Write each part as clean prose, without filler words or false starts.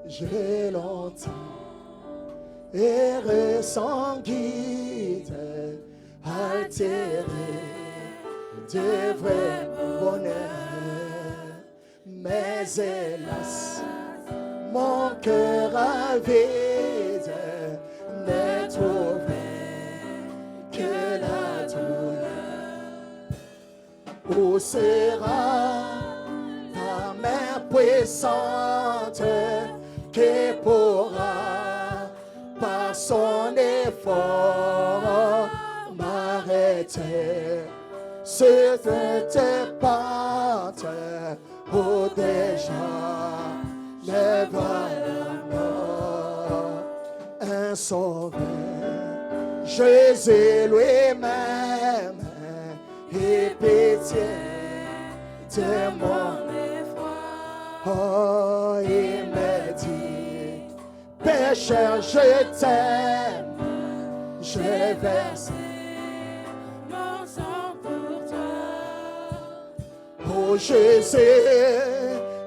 J'ai longtemps erré sans guide, altéré de vrai bonheur. Mais hélas, mon cœur avide n'est trouvé que la douleur. Où sera ta main puissante qui pourra par son effort m'arrêter sur tes pattes où déjà me voilà mort. Un sauveur, Jésus lui-même, et pitié de mon effroi. Oh, il me dit, pécheur, je t'aime, je verse mon sang pour toi. Oh Jésus,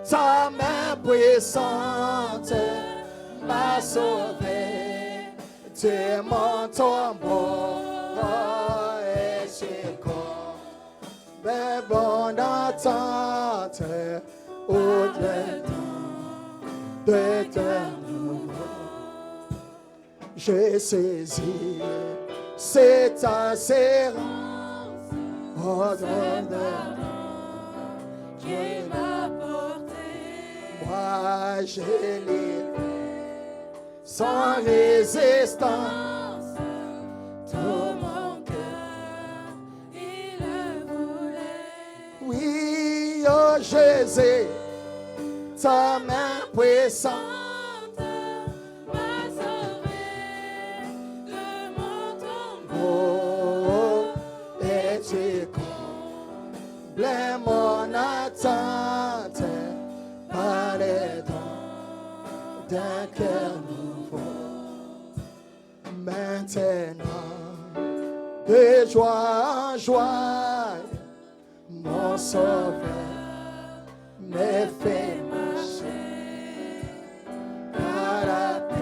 ta main puissante m'a sauvé de mon tombeau. Oh, et c'est comme mes bonnes attentes au-delà de nouveau. J'ai saisi cette assurance au-delà qui m'a porté. Moi j'ai livré sans résistance tout mon cœur, il le voulait. Oui, oh Jésus, ta main puissante m'a sauvé de mon tombeau. Et tu comblais mon attente par les dons d'un cœur nouveau. Maintenant, de joie en joie, mon sauveur me fait marcher par la paix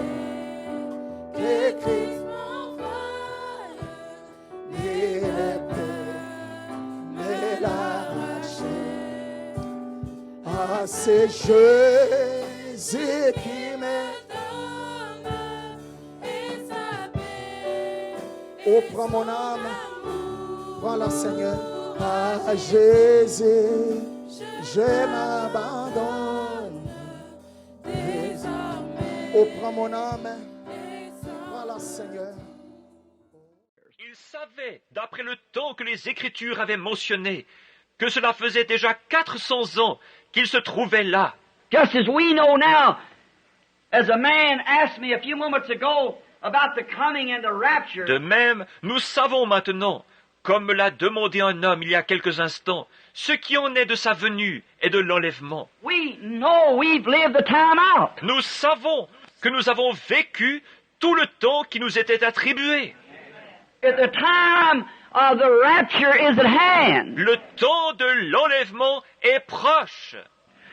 que Christ m'envoie. Il ne peut me l'arracher. Ah, c'est Jésus qui me donne et sa paix. Oh, prends mon âme, prends-la, Seigneur. Ah, Jésus, je m'abandonne désormais. Oh, prends mon âme, prends-la, Seigneur. Il savait, d'après le temps que les Écritures avaient mentionné, que cela faisait déjà 400 ans qu'il se trouvait là. Just as we know now, as a man asked me a few moments ago about the coming and the rapture. De même, nous savons maintenant, comme me l'a demandé un homme il y a quelques instants, ce qui en est de sa venue et de l'enlèvement. We know we've lived the time out. Nous savons que nous avons vécu tout le temps qui nous était attribué. The time of the rapture is at hand. Le temps de l'enlèvement est proche.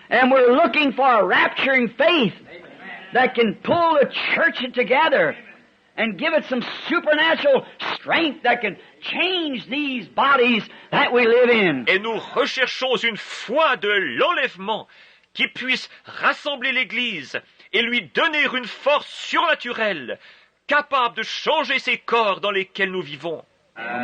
And we're looking for a rapturing faith that can pull the church together and give it some supernatural strength that can change these bodies that we live in. Et nous recherchons une foi de l'enlèvement qui puisse rassembler l'Église et lui donner une force surnaturelle capable de changer ces corps dans lesquels nous vivons.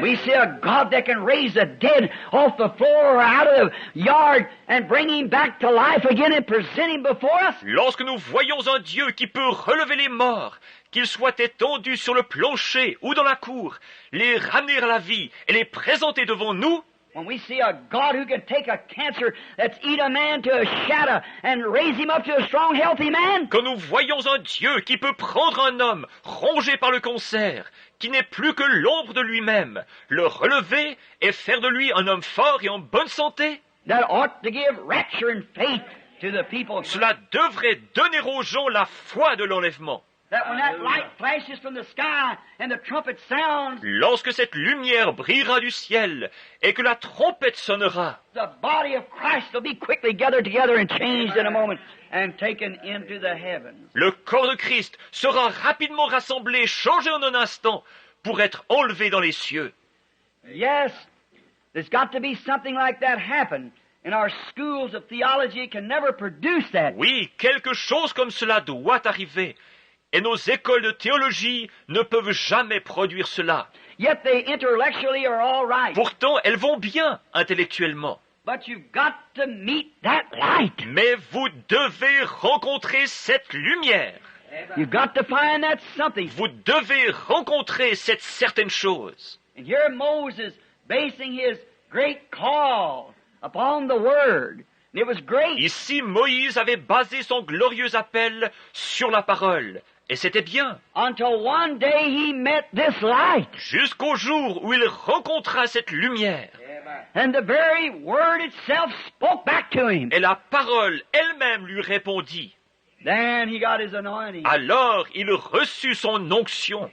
We see a God that can raise the dead off the floor or out of the yard and bring him back to life again and present him before us. Lorsque nous voyons un Dieu qui peut relever les morts, qu'ils soient étendus sur le plancher ou dans la cour, les ramener à la vie et les présenter devant nous, when we see a God who can take a cancer that's eat a man to a shadow and raise him up to a strong, healthy man. Quand nous voyons un Dieu qui peut prendre un homme rongé par le cancer, qui n'est plus que l'ombre de lui-même, le relever et faire de lui un homme fort et en bonne santé, that ought to give rapture and faith to the people. Cela devrait donner aux gens la foi de l'enlèvement. that when that light flashes from the sky and the trumpet sounds, Lorsque cette lumière brillera du ciel et que la trompette sonnera, the body of Christ will be quickly gathered together and changed in a moment and taken into the heavens. le corps de Christ sera rapidement rassemblé, changé en un instant, pour être enlevé dans les cieux. Yes, there's got to be something like that happen. And our schools of theology can never produce that. Oui, quelque chose comme cela doit arriver. Et nos écoles de théologie ne peuvent jamais produire cela. Yet they intellectually are all right. Pourtant, elles vont bien intellectuellement. But you've got to meet that light. Mais vous devez rencontrer cette lumière. You've got to find that something. Vous devez rencontrer cette certaine chose. And here Moses basing his great call upon the Word. And it was great. Ici, Moïse avait basé son glorieux appel sur la parole. Et c'était bien. Until one day he met this light. Jusqu'au jour où il rencontra cette lumière. And the very Word itself spoke back to him. Et la parole elle-même lui répondit. Then he got his anointing. Alors il reçut son onction.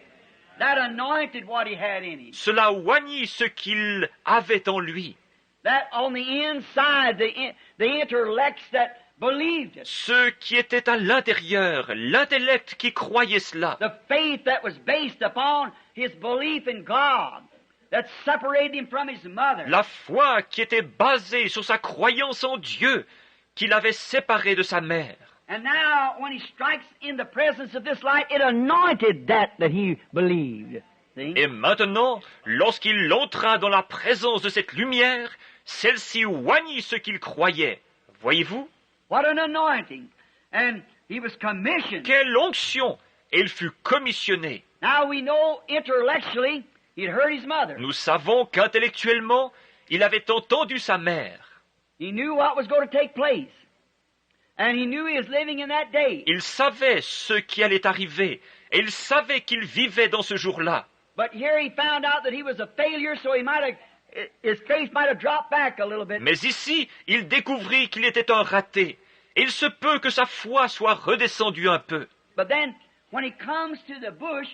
That anointed what he had in him. Cela oignit ce qu'il avait en lui. That on the inside, the intellects that believed it. Ce qui était à l'intérieur, l'intellect qui croyait cela. The faith that was based upon his belief in God, that separated him from his mother. La foi qui était basée sur sa croyance en Dieu, qui l'avait séparé de sa mère. And now, when he strikes in the presence of this light, it anointed that he believed. See? Et maintenant, lorsqu'il entra dans la présence de cette lumière, celle-ci oignit ce qu'il croyait. Voyez-vous? What an anointing! And he was commissioned. Quelle onction! Et il fut commissionné. Now we know intellectually he'd heard his mother. Nous savons qu'intellectuellement, il avait entendu sa mère. He knew what was going to take place. And he knew he was living in that day. Il savait ce qui allait arriver, et il savait qu'il vivait dans ce jour-là. But here he found out that he was a failure, so his faith might have dropped back a little bit. Mais ici, il découvrit qu'il était un raté. Et il se peut que sa foi soit redescendue un peu. But then, when he comes to the bush,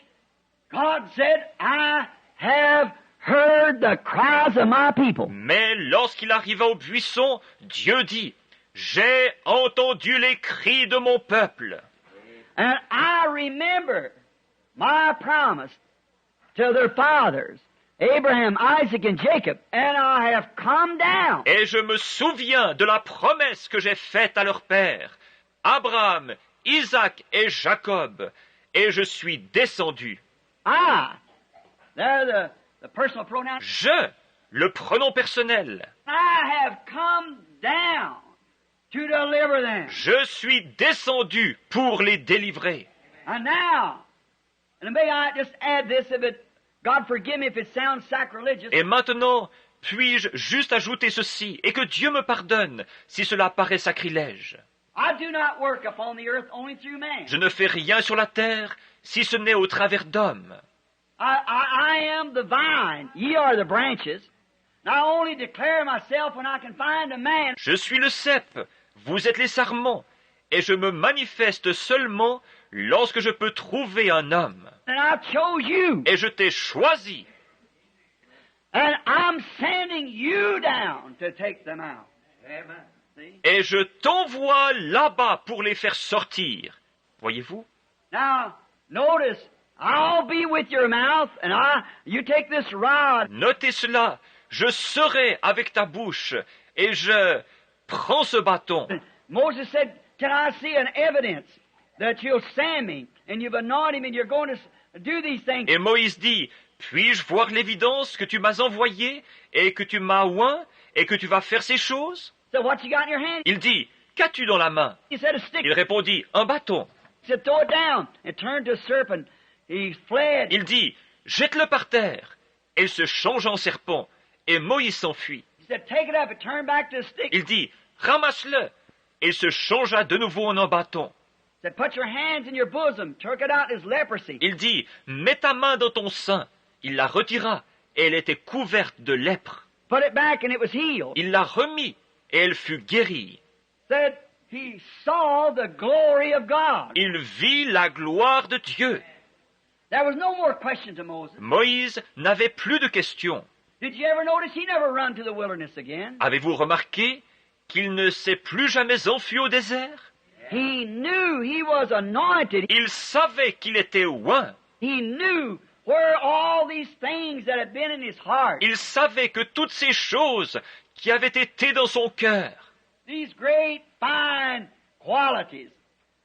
God said, I have heard the cries of my people. Mais lorsqu'il arriva au buisson, Dieu dit, « J'ai entendu les cris de mon peuple. And I remember my promise to their fathers, Abraham, Isaac, and Jacob, and I have come down. » Et je me souviens de la promesse que j'ai faite à leur père, Abraham, Isaac et Jacob, et je suis descendu. I, there the personal pronoun, Je, le pronom personnel, I have come down to deliver them. je suis descendu pour les délivrer. And now, and may I just add this, if it, God forgive me if it sounds sacrilegious. Et maintenant, puis-je juste ajouter ceci, et que Dieu me pardonne si cela paraît sacrilège. I do not work upon the earth only through man. Je ne fais rien sur la terre si ce n'est au travers d'hommes. I am the vine, ye are the branches. And I only declare myself when I can find a man. Je suis le cep, vous êtes les sarments, et je me manifeste seulement lorsque je peux trouver un homme. And I chose you. Et je t'ai choisi, And I'm sending you down to take them out. Amen. See? et je t'envoie là-bas pour les faire sortir. Voyez-vous? Now, notice, I'll be with your mouth, and you take this rod. Notez cela, je serai avec ta bouche, et je prends ce bâton. Moses said, can I see an evidence that you'll send me, and you've anointed him, and you're going to do these things? Et Moïse dit, puis-je voir l'évidence que tu m'as envoyé, et que tu m'as oint, et que tu vas faire ces choses? So what you got in your hand? Il dit, qu'as-tu dans la main? He said, a stick. Il répondit, un bâton. He said, throw it down. It turned to a serpent. He fled. Il dit, jette-le par terre. Et il se change en serpent, et Moïse s'enfuit. He said, take it up. It turned back to a stick. Il dit, ramasse-le. Et il se changea de nouveau en un bâton. He said, put your hands in your bosom. Took it out as leprosy. Il dit, mets ta main dans ton sein. Il la retira, et elle était couverte de lèpre. Put it back, and it was healed. Il la remit, et elle fut guérie. Said, he saw the glory of God. il vit la gloire de Dieu. There was no more question to Moses. Moïse n'avait plus de questions. Did you ever notice he never run to the wilderness again? Avez-vous remarqué qu'il ne s'est plus jamais enfui au désert? He knew he was anointed. Il savait qu'il était oint. He knew where all these things that had been in his heart, Il savait que toutes ces choses qui avaient été dans son cœur, these great fine qualities,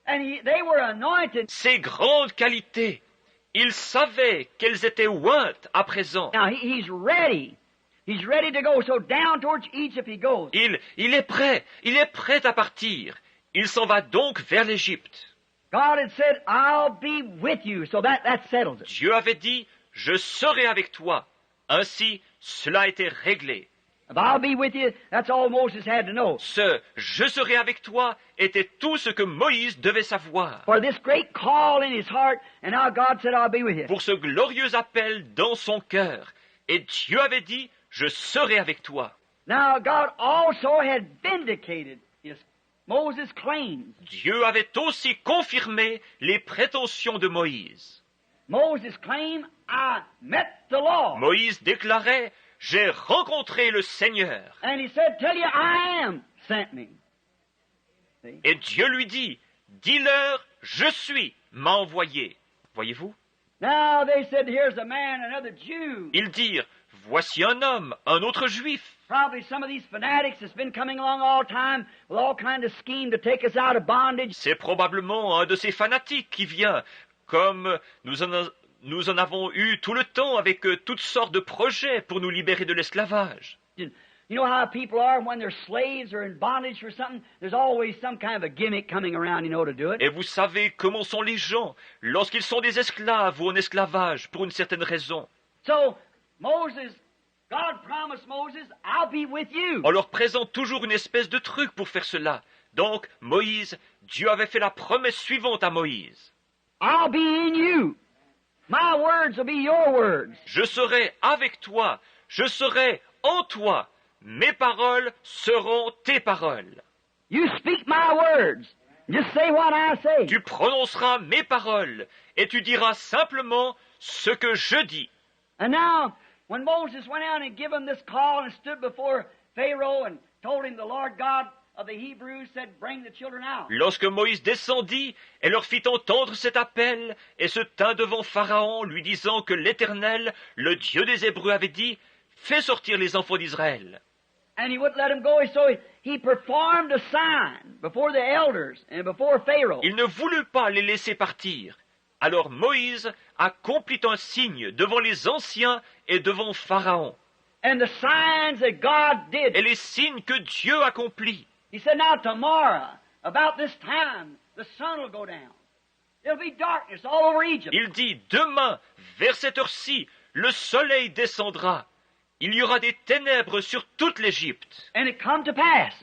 and they were anointed. ces grandes qualités, il savait qu'elles étaient ointes à présent. Now he's ready. He's ready to go. So down towards Egypt he goes. Il est prêt à partir. Il s'en va donc vers l'Égypte. God had said, I'll be with you. So that settles it. Dieu avait dit, je serai avec toi. Ainsi, cela a été réglé. If I'll be with you, that's all Moses had to know. Ce « je serai avec toi » était tout ce que Moïse devait savoir. For this great call in his heart, and now God said, I'll be with you. Pour ce glorieux appel dans son cœur. Et Dieu avait dit, je serai avec toi. Now God also had vindicated Moses' claims. Dieu avait aussi confirmé les prétentions de Moïse. Moses claimed, I met the Lord. Moïse déclarait, j'ai rencontré le Seigneur. And he said, tell you I am sent me. See? Et Dieu lui dit, dis-leur, je suis, m'a envoyé. Voyez-vous? Now they said, here's a man, another Jew. Ils dirent, voici un homme, un autre juif. Probably some of these fanatics that's been coming along all the time with all kind of scheme to take us out of bondage. C'est probablement un de ces fanatiques qui vient, comme nous en avons eu tout le temps avec toutes sortes de projets pour nous libérer de l'esclavage. You know how people are when they're slaves or in bondage or something? There's always some kind of a gimmick coming around, to do it. Et vous savez comment sont les gens lorsqu'ils sont des esclaves ou en esclavage pour une certaine raison. So, God promised Moses, I'll be with you. On leur présente toujours une espèce de truc pour faire cela. Donc, Moïse, Dieu avait fait la promesse suivante à Moïse. I'll be in you. My words will be your words. Je serai avec toi, je serai en toi. Mes paroles seront tes paroles. You speak my words. Just say what I say. Tu prononceras mes paroles et tu diras simplement ce que je dis. And now, when Moses went out and gave him this call and stood before Pharaoh and told him the Lord God of the Hebrews said, bring the children out. Lorsque Moïse descendit et leur fit entendre cet appel et se tint devant Pharaon, lui disant que l'Éternel, le Dieu des Hébreux, avait dit, fais sortir les enfants d'Israël. And he wouldn't let him go, so he performed a sign before the elders and before Pharaoh. Il ne voulut pas les laisser partir. Alors Moïse accomplit un signe devant les anciens et devant Pharaon. And the signs that God did. Et les signes que Dieu accomplit. He said, now tomorrow, about this time, the sun will go down. There'll be darkness all over Egypt. Il dit, demain, vers cette heure-ci, le soleil descendra. Il y aura des ténèbres sur toute l'Égypte. And it come to pass.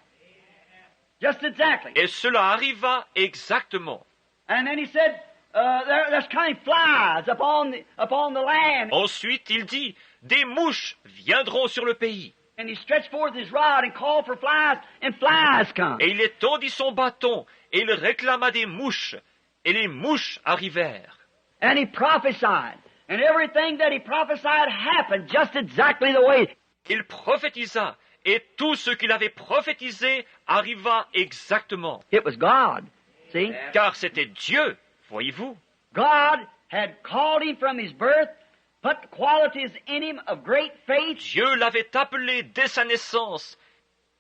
Just exactly. Et cela arriva exactement. And then he said, there's coming flies upon the land. Ensuite, il dit, des mouches viendront sur le pays. And he stretched forth his rod and called for flies, and flies come. Et il étendit son bâton, et il réclama des mouches, et les mouches arrivèrent. And he prophesied, and everything that he prophesied happened just exactly the way. Il prophétisa, et tout ce qu'il avait prophétisé arriva exactement. It was God, see? Car c'était Dieu, voyez-vous. God had called him from his birth, put qualities in him of great faith. Dieu l'avait appelé dès sa naissance,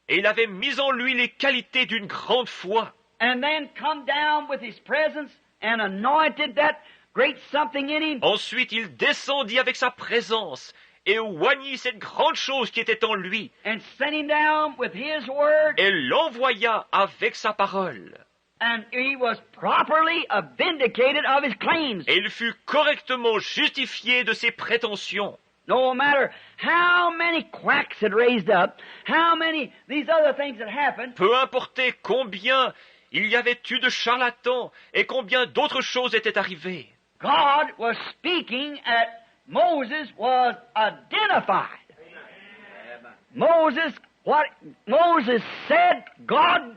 et il avait mis en lui les qualités d'une grande foi. And then come down with his presence and anointed that great something in him. Ensuite, il descendit avec sa présence et oignit cette grande chose qui était en lui. And sent him down with his word. Et l'envoya avec sa parole. And he was properly vindicated of his claims. Et il fut correctement justifié de ses prétentions. No matter how many quacks had raised up, how many these other things had happened. Peu importait combien il y avait eu de charlatans et combien d'autres choses étaient arrivées. God was speaking and Moses was identified. What Moses said, God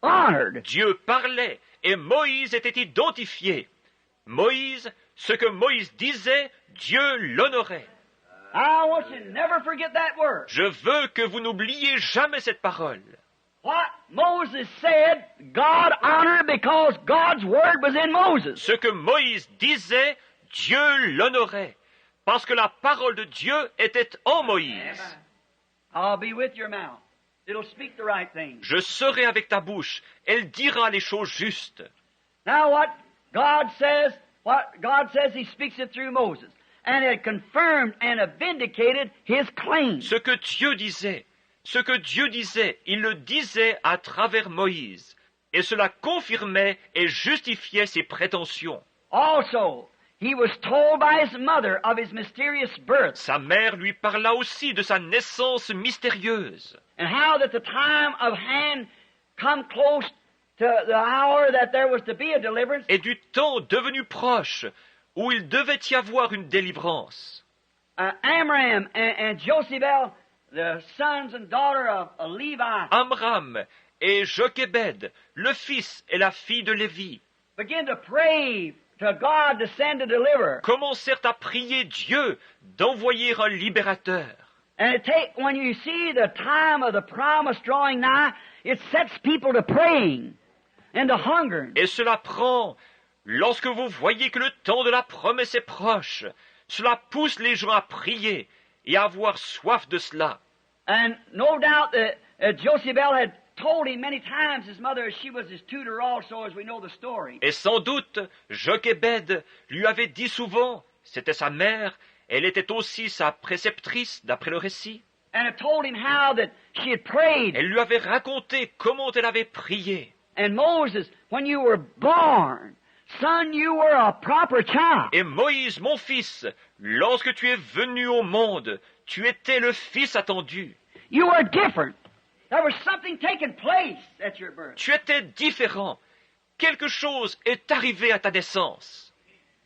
honored. Dieu parlait et Moïse était identifié. Moïse, ce que Moïse disait, Dieu l'honorait. I want you to never forget that word. Je veux que vous n'oubliez jamais cette parole. What Moses said, God honored because God's word was in Moses. Ce que Moïse disait, Dieu l'honorait, parce que la parole de Dieu était en Moïse. I'll be with your mouth. It'll speak the right things. Je serai avec ta bouche, elle dira les choses justes. Now what God says He speaks it through Moses. And it confirmed and vindicated His claim. Ce que Dieu disait, il le disait à travers Moïse, et cela confirmait et justifiait ses prétentions. Also, he was told by his mother of his mysterious birth, Sa mère lui parla aussi de sa naissance mystérieuse, and how that the time of hand come close to the hour that there was to be a deliverance, et du temps devenu proche, où il devait y avoir une délivrance. Amram and Jochebed, the sons and daughter of Levi, Amram et Jochebed, le fils et la fille de Lévi, began to pray to God to send a deliverer. commencèrent à prier Dieu d'envoyer un libérateur. And when you see the time of the promise drawing nigh, it sets people to praying and to hungering. Et cela prend, lorsque vous voyez que le temps de la promesse est proche, cela pousse les gens à prier et à avoir soif de cela. And no doubt that Jochebed had told him many times, his mother, she was his tutor also, as we know the story. Et sans doute, Jochebed lui avait dit souvent, c'était sa mère, elle était aussi sa préceptrice, d'après le récit. And it told him how that she had prayed. Elle lui avait raconté comment elle avait prié. And Moses, when you were born, son, you were a proper child. Et Moïse, mon fils, lorsque tu es venu au monde, tu étais le fils attendu. You were different. There was something taking place at your birth. Tu étais différent. Quelque chose est arrivé à ta naissance.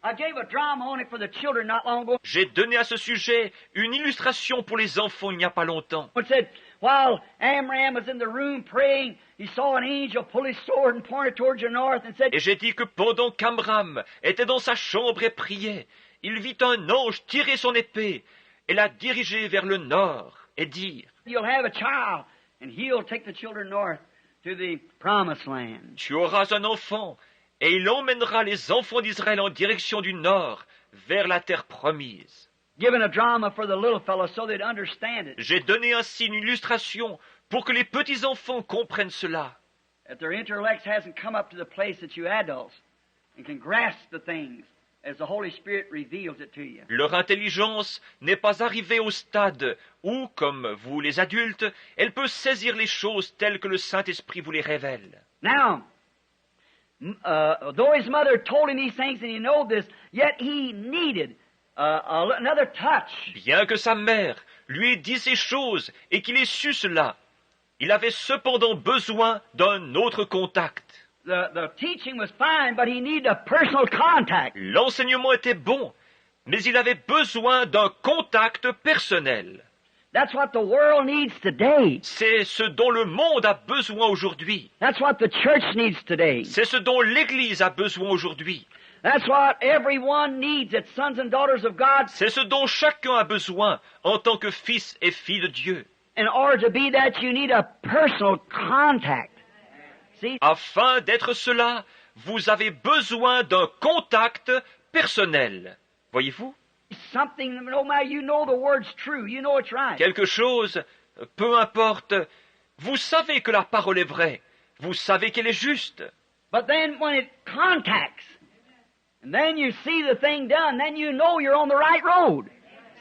I gave a drama on it for the children not long ago. J'ai donné à ce sujet une illustration pour les enfants il n'y a pas longtemps. It said, while Amram was in the room praying, he saw an angel pull his sword and point it towards the north and said, Et j'ai dit que pendant qu'Amram était dans sa chambre et priait, il vit un ange tirer son épée et la diriger vers le nord et dire, you'll have a child, and he'll take the children north to the promised land. tu auras un enfant, et il emmènera les enfants d'Israël en direction du nord, vers la terre promise. Given a drama for the little fellows so they'd understand it. J'ai donné ainsi une illustration pour que les petits-enfants comprennent cela. That their intellects hasn't come up to the place that you adults and can grasp the things as the Holy Spirit reveals it to you. Leur intelligence n'est pas arrivée au stade où, comme vous les adultes, elle peut saisir les choses telles que le Saint-Esprit vous les révèle. Now, though his mother told him these things and he knew this, yet he needed another touch. Bien que sa mère lui ait dit ces choses et qu'il ait su cela, il avait cependant besoin d'un autre contact. The teaching was fine, but he needed a personal contact. L'enseignement était bon, mais il avait besoin d'un contact personnel. That's what the world needs today. C'est ce dont le monde a besoin aujourd'hui. That's what the church needs today. C'est ce dont l'Église a besoin aujourd'hui. That's what everyone needs as sons and daughters of God. C'est ce dont chacun a besoin en tant que fils et fille de Dieu. In order to be that, you need a personal contact. See? Afin d'être cela, vous avez besoin d'un contact personnel. Voyez-vous? Something, no matter, you know the word's true, you know it's right. Quelque chose, peu importe, vous savez que la parole est vraie, vous savez qu'elle est juste. But then when it contacts, and then you see the thing done, then you know you're on the right road.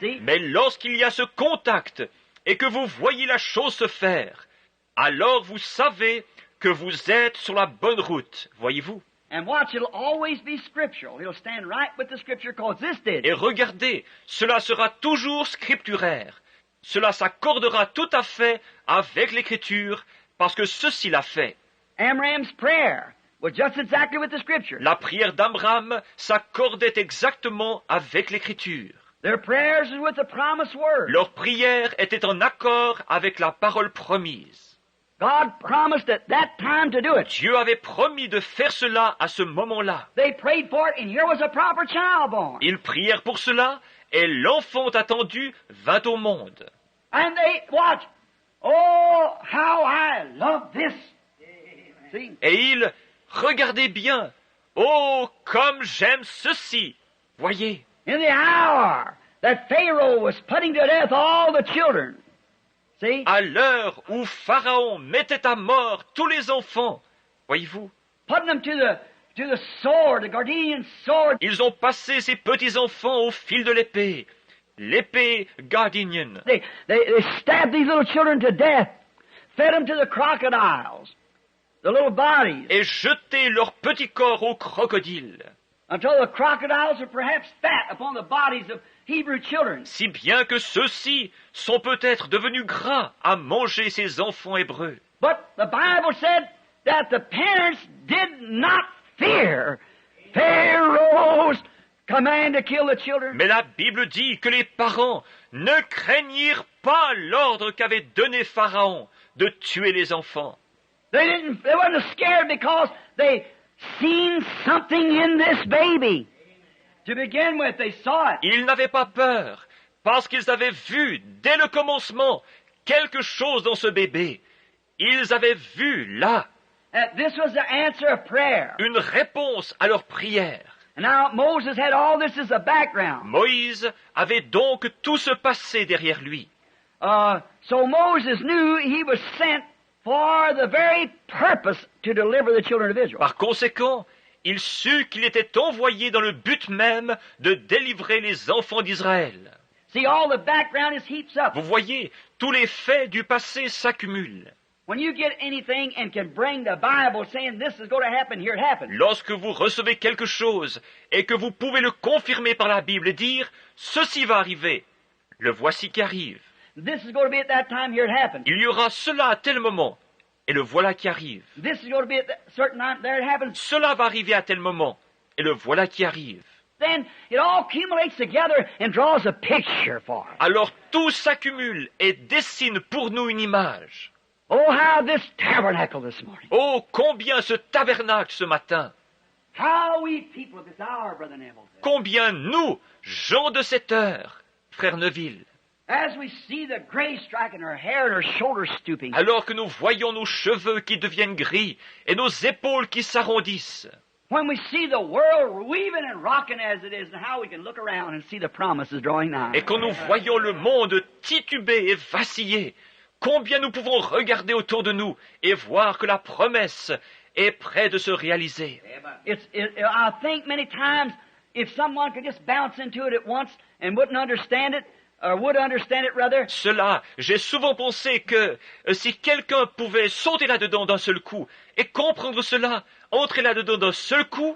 See? Mais lorsqu'il y a ce contact et que vous voyez la chose se faire, alors vous savez que vous êtes sur la bonne route, voyez-vous. And watch, it'll always be scriptural. It'll stand right with the scripture because this did. Et regardez, cela sera toujours scripturaire. Cela s'accordera tout à fait avec l'Écriture, parce que ceci l'a fait. Amram's prayer was just exactly with the scripture. La prière d'Amram s'accordait exactement avec l'Écriture. Their prayers is with the promised word. Leur prière était en accord avec la parole promise. God promised at that time to do it. Dieu avait promis de faire cela à ce moment-là. They prayed for it, and here was a proper child born. Ils prièrent pour cela, et l'enfant attendu vint au monde. And they, watch, oh, how I love this. See? Et ils, regardez bien, oh, comme j'aime ceci. Voyez, In the hour that Pharaoh was putting to death all the children. See? à l'heure où Pharaon mettait à mort tous les enfants, voyez-vous, Putting them to the sword, the Gardenian sword. ils ont passé ces petits-enfants au fil de l'épée Gardinienne. They stabbed these little children to death, fed them to the crocodiles, the little bodies, Et jeté leur petit corps aux crocodiles, until the crocodiles were perhaps fat upon the bodies of Hebrew children. si bien que ceux-ci sont peut-être devenus gras à manger ces enfants hébreux. But the Bible said that the parents did not fear Pharaoh's command to kill the children. Mais la Bible dit que les parents ne craignirent pas l'ordre qu'avait donné Pharaon de tuer les enfants. They weren't scared because they seen something in this baby. To begin with, they saw it. Ils n'avaient pas peur, parce qu'ils avaient vu, dès le commencement, quelque chose dans ce bébé. Ils avaient vu, là, That this was the answer of prayer. une réponse à leur prière. And now Moses had all this as a background. Moïse avait donc tout ce passé derrière lui. So Moses knew he was sent for the very purpose to deliver the children of Israel. Par conséquent, il sut qu'il était envoyé dans le but même de délivrer les enfants d'Israël. See, all the background is heaps up. Vous voyez, tous les faits du passé s'accumulent. When you get anything and can bring the Bible saying this is going to happen, here it happened. Lorsque vous recevez quelque chose et que vous pouvez le confirmer par la Bible et dire « Ceci va arriver », le voici qui arrive. This is going to be at that time, here it happened. Il y aura cela à tel moment, et le voilà qui arrive. This is going to be at that certain time, there it happens. Cela va arriver à tel moment, et le voilà qui arrive. Then it all accumulates together and draws a picture for us. Alors tout s'accumule et dessine pour nous une image. Oh, how this tabernacle this morning. Oh, combien ce tabernacle ce matin! How we people of this hour, Brother Neville. Combien nous, gens de cette heure, frère Neville, As we see the gray striking her hair and her shoulders stooping. alors que nous voyons nos cheveux qui deviennent gris et nos épaules qui s'arrondissent, When we see the world weaving and rocking as it is, and how we can look around and see the promises drawing nigh. et quand nous voyons le monde tituber et vaciller, combien nous pouvons regarder autour de nous et voir que la promesse est près de se réaliser. I think many times if someone could just bounce into it at once and wouldn't understand it, or would understand it rather, Cela, j'ai souvent pensé que si quelqu'un pouvait sauter là-dedans d'un seul coup et comprendre cela, entrer là-dedans d'un seul coup,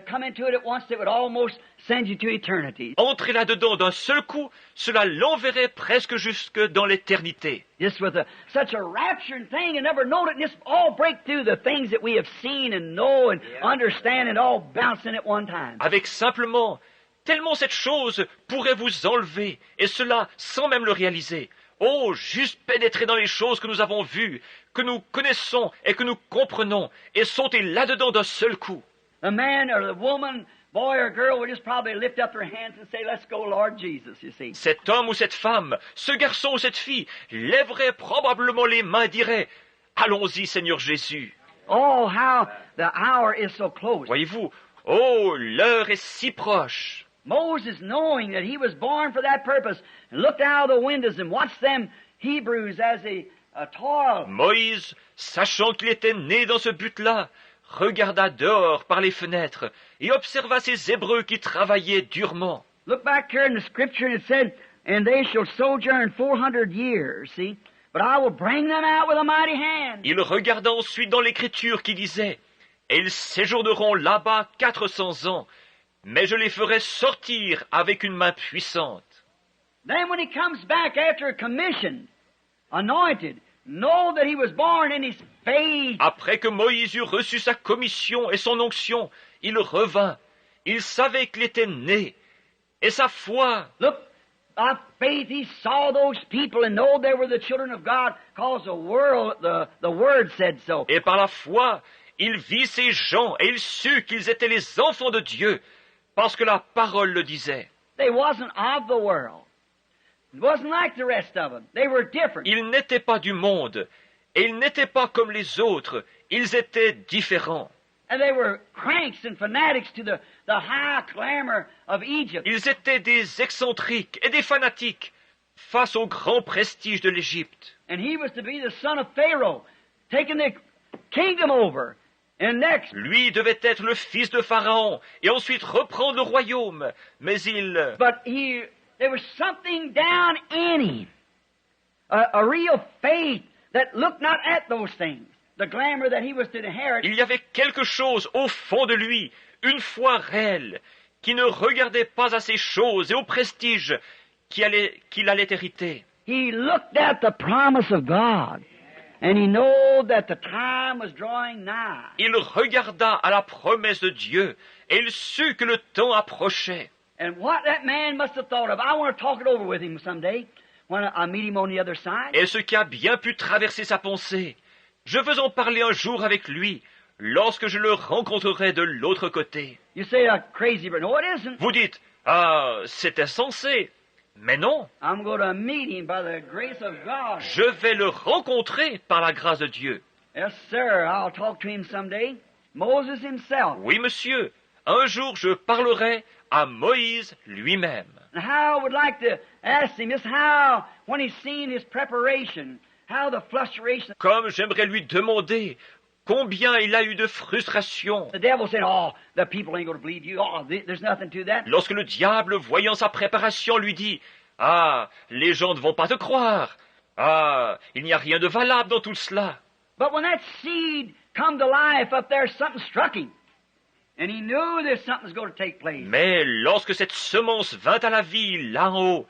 come into it at once, it would almost send you to eternity. entrer là-dedans d'un seul coup, cela l'enverrait presque jusque dans l'éternité. Just with such a rapturing thing and never know it, and just all break through the things that we have seen and know and understand and all bouncing at one time. Avec simplement, tellement cette chose pourrait vous enlever, et cela sans même le réaliser. Oh, juste pénétrer dans les choses que nous avons vues, que nous connaissons et que nous comprenons, et sauter là-dedans d'un seul coup. The man or the woman, boy or girl, would just probably lift up their hands and say, "Let's go, Lord Jesus," you see. Cet homme ou cette femme, ce garçon ou cette fille, lèverait probablement les mains et dirait « Allons-y, Seigneur Jésus Oh, how the hour is so !» close. Voyez-vous, oh, l'heure est si proche. Moses, knowing that he was born for that purpose, looked out of the windows and watched them Hebrews as they toiled. Moïse, sachant qu'il était né dans ce but-là, regarda dehors par les fenêtres et observa ces Hébreux qui travaillaient durement. Look back here in the scripture and it said, "And they shall sojourn 400 years," see? "But I will bring them out with a mighty hand." Il regarda ensuite dans l'Écriture qui disait « Et ils séjourneront là-bas 400 ans, mais je les ferai sortir avec une main puissante. » Then when he comes back after a commission, anointed, know that he was born in his faith. Après que Moïse eut reçu sa commission et son onction, il revint. Il savait qu'il était né. Et sa foi, Look, of faith, he saw those people and know they were the children of God, because the Word said so. Et par la foi, il vit ces gens et il sut qu'ils étaient les enfants de Dieu, parce que la parole le disait. They wasn't of the world. It wasn't like the rest of them. They were different. Ils n'étaient pas du monde, et ils n'étaient pas comme les autres, ils étaient différents. And they were cranks and fanatics to the high glamour of Egypt. Ils étaient des excentriques et des fanatiques face au grand prestige de l'Égypte. And he was to be the son of Pharaoh, taking the kingdom over. And next, Lui devait être le fils de Pharaon et ensuite reprendre le royaume, mais il... but there was something down in him, a real faith that looked not at those things, the glamour that he was to inherit. Il y avait quelque chose au fond de lui, une foi réelle, qui ne regardait pas à ces choses et au prestige qu'il allait hériter. He looked at the promise of God, and he knew that the time was drawing nigh. Il regarda à la promesse de Dieu et il sut que le temps approchait. And what that man must have thought of, I want to talk it over with him someday when I meet him on the other side. Et ce qui a bien pu traverser sa pensée, je veux en parler un jour avec lui, lorsque je le rencontrerai de l'autre côté. You say crazy, but no, it isn't. Vous dites, ah, c'est insensé. Mais non, I'm going to meet him by the grace of God. je vais le rencontrer par la grâce de Dieu. Yes, sir. I'll talk to him someday. Moses himself. Oui, monsieur, un jour je parlerai à Moïse lui-même. And how I would like to ask him just how, when he's seen his preparation, how the frustration. Comme j'aimerais lui demander combien il a eu de frustration The devil said, "Oh, the people ain't going to believe you. Oh, there's nothing to that." lorsque le diable, voyant sa préparation, lui dit « Ah, les gens ne vont pas te croire. Ah, il n'y a rien de valable dans tout cela. But when that seed come to life up there, something struck him. And he knew that something's going to take place. » Mais lorsque cette semence vint à la vie là en haut,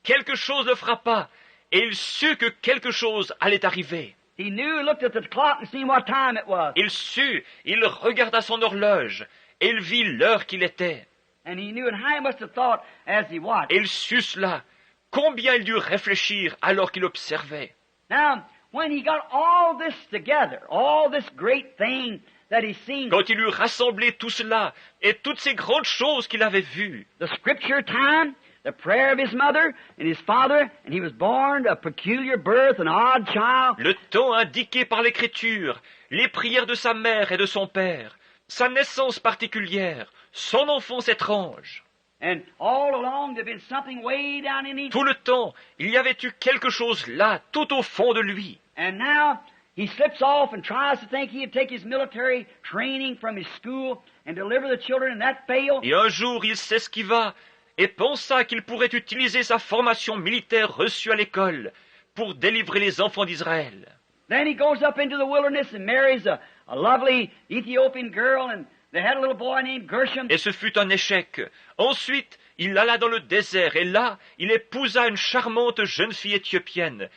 quelque chose le frappa, et il sut que quelque chose allait arriver. He knew, looked at the clock and seen what time it was. Il sut, il regarda son horloge, et il vit l'heure qu'il était. And he knew, and how he must have thought as he watched. Et il sut cela. Combien il dut réfléchir alors qu'il observait. Now, when he got all this together, all this great thing that he's seen, Quand il eut rassemblé tout cela et toutes ces grandes choses qu'il avait vues, the scripture time, the prayer of his mother and his father, and he was born a peculiar birth, an odd child. le temps indiqué par l'Écriture, les prières de sa mère et de son père, sa naissance particulière, son enfance étrange. And all along there'd been something way down in him. Tout le temps, il y avait eu quelque chose là, tout au fond de lui. And now he slips off and tries to think he'd take his military training from his school and deliver the children, and that failed. Et un jour, il s'esquiva et pensa qu'il pourrait utiliser sa formation militaire reçue à l'école pour délivrer les enfants d'Israël. Then he goes up into the wilderness and marries a lovely Ethiopian girl, and they had a little boy named Gershom. Et ce fut un échec. Ensuite, il alla dans le désert, et là, il épousa une charmante jeune fille éthiopienne.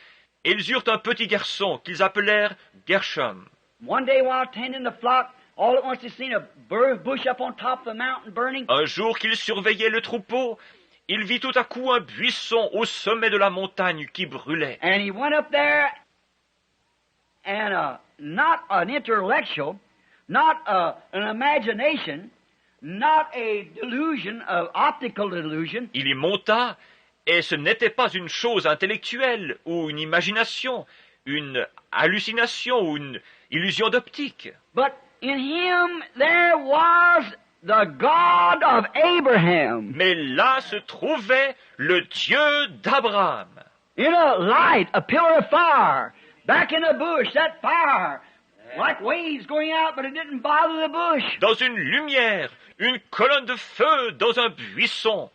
Et ils eurent un petit garçon qu'ils appelèrent Gershom. One day while tending the flock, all at once he seen a bush up on top of the mountain burning. Un jour qu'il surveillait le troupeau, il vit tout à coup un buisson au sommet de la montagne qui brûlait. And he went up there, and not an intellectual, not an imagination, not a delusion, of optical delusion. Il y monta, et ce n'était pas une chose intellectuelle ou une imagination, une hallucination ou une illusion d'optique. But in him there was the God of Abraham. Mais là se trouvait le Dieu d'Abraham. In a light, a pillar of fire. Back in the bush, that fire, like waves going out, but it didn't bother the bush. Dans une lumière, une colonne de feu dans un buisson.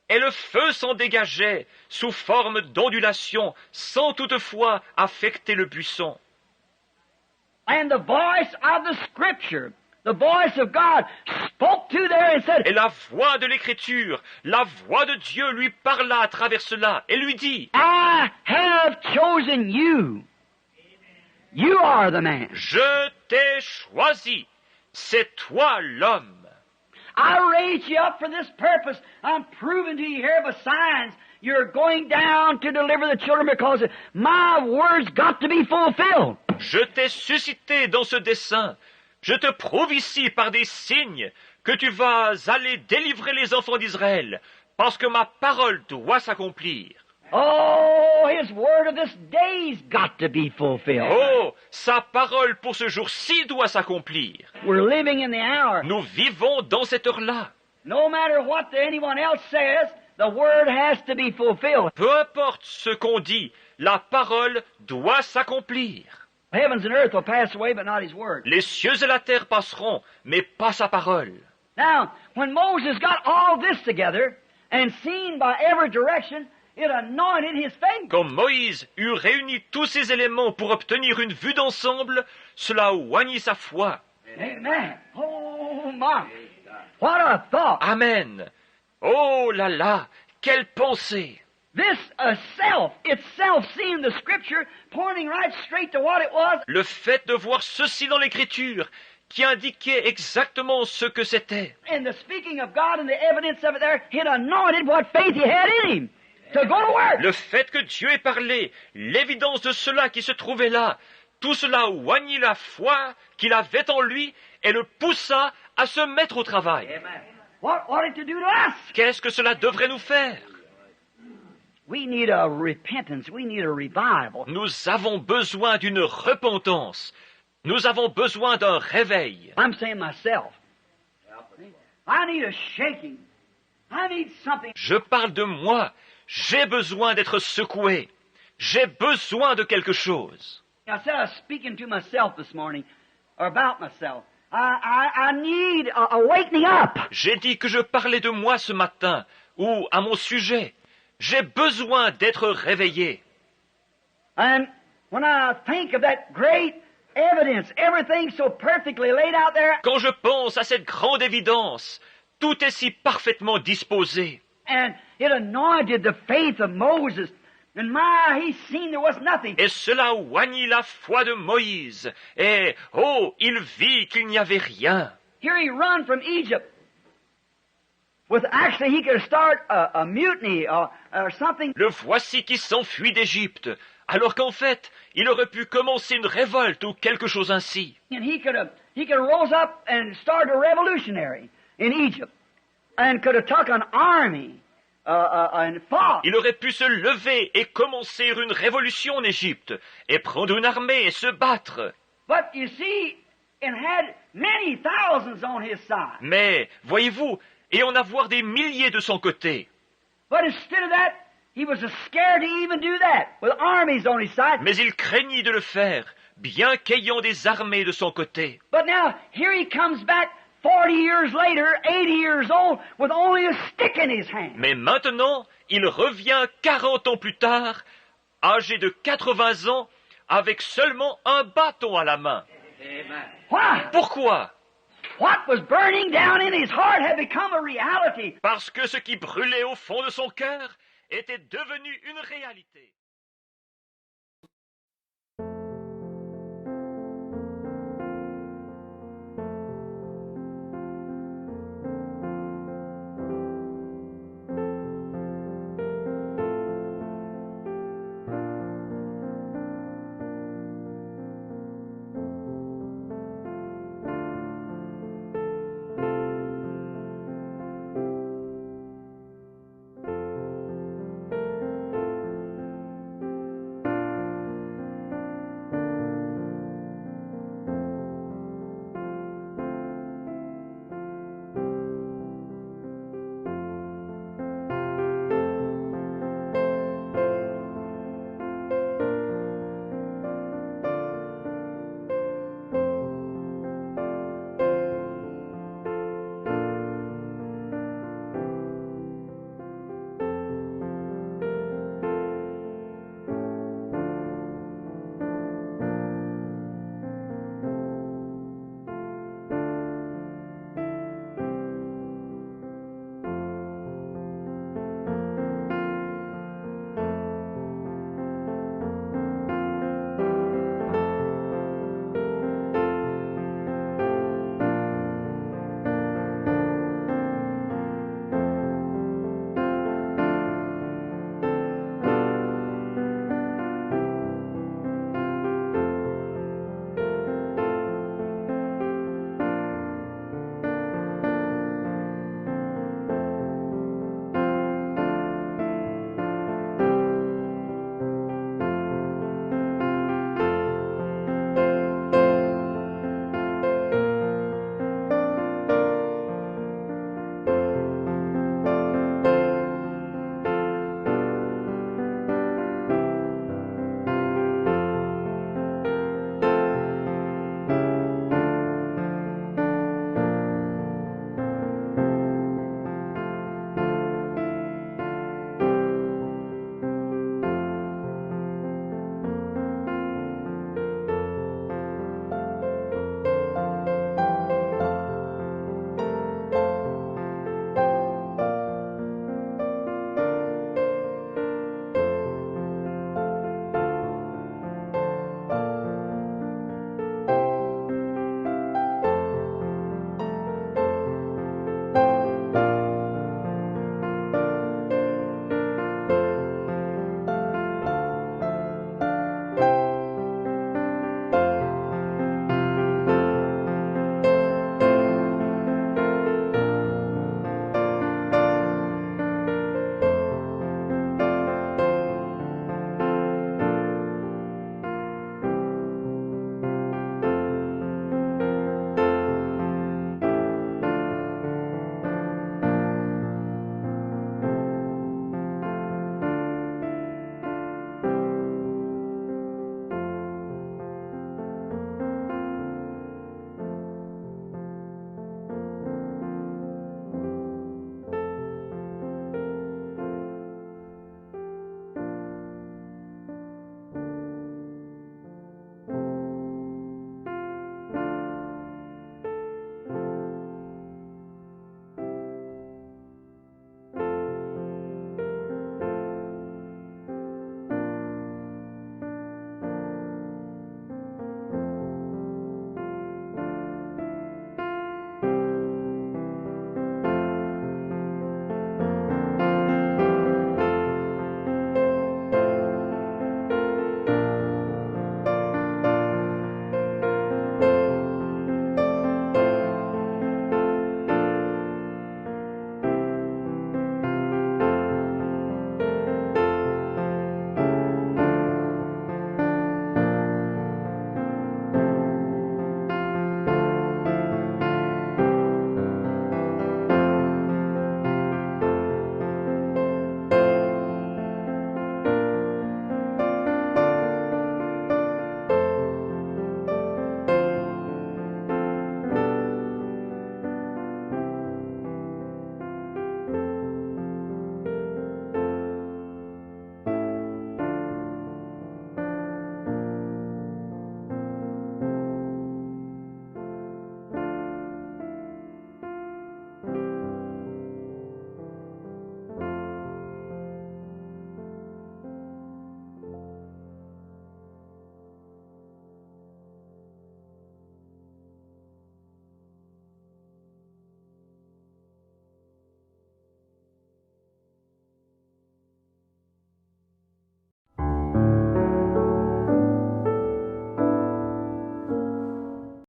Et le feu s'en dégageait sous forme d'ondulation, sans toutefois affecter le buisson. And the voice of the Scripture, the voice of God, spoke to there and said, Et la voix de l'Écriture, la voix de Dieu lui parla à travers cela et lui dit, I have chosen you. You are the man. je t'ai choisi, c'est toi l'homme. I raised you up for this purpose. I'm proving to you here by signs you're going down to deliver the children because my word's got to be fulfilled. Je t'ai suscité dans ce dessein. Je te prouve ici par des signes que tu vas aller délivrer les enfants d'Israël, parce que ma parole doit s'accomplir. Oh, His word of this day's got to be fulfilled. Oh, sa parole pour ce jour-ci doit s'accomplir. We're living in the hour. Nous vivons dans cette heure-là. No matter what anyone else says, the word has to be fulfilled. Peu importe ce qu'on dit, la parole doit s'accomplir. Heavens and earth will pass away, but not His word. Les cieux et la terre passeront, mais pas sa parole. Now, when Moses got all this together and seen by every direction, it anointed his face. Quand Moïse eut réuni tous ces éléments pour obtenir une vue d'ensemble, cela oignit sa foi. Amen. Oh my! What a thought! Amen. Oh là là, quelle pensée! This itself seeing the Scripture pointing right straight to what it was. Le fait de voir ceci dans l'Écriture, qui indiquait exactement ce que c'était. And the speaking of God and the evidence of it there, it anointed what faith he had in him to go to work. Le fait que Dieu ait parlé, l'évidence de cela qui se trouvait là, tout cela oignit la foi qu'il avait en lui et le poussa à se mettre au travail. Amen. What ought it to do to us? Qu'est-ce que cela devrait nous faire? We need a repentance. We need a revival. Nous avons besoin d'une repentance. Nous avons besoin d'un réveil. I'm saying myself. I need a shaking. I need something. Je parle de moi. J'ai besoin d'être secoué. J'ai besoin de quelque chose. I said I was speaking to myself this morning, or about myself. I need a wakening up. J'ai dit que je parlais de moi ce matin, ou à mon sujet. J'ai besoin d'être réveillé. And when I think of that great evidence, everything so perfectly laid out there, Quand je pense à cette grande évidence, tout est si parfaitement disposé. and it anointed the faith of Moses, and he seen there was nothing. Et cela oignit la foi de Moïse. Et, oh, il vit qu'il n'y avait rien. Here he run from Egypt. Actually, he could start a mutiny or something. Le voici qui s'enfuit d'Égypte, alors qu'en fait, il aurait pu commencer une révolte ou quelque chose ainsi. And he could have rose up and started a revolutionary in Egypt, and could have took an army and fought. Il aurait pu se lever et commencer une révolution en Égypte, et prendre une armée et se battre. But you see, it had many thousands on his side. Mais, voyez-vous, et en avoir des milliers de son côté. But instead of that, he was scared to even do that, with armies on his side. Mais il craignit de le faire, bien qu'ayant des armées de son côté. But now, here he comes back 40 years later, 80 years old, with only a stick in his hand. Mais maintenant, il revient 40 ans plus tard, âgé de 80 ans, avec seulement un bâton à la main. Why? Pourquoi? What was burning down in his heart had become a reality. Parce que ce qui brûlait au fond de son cœur était devenu une réalité.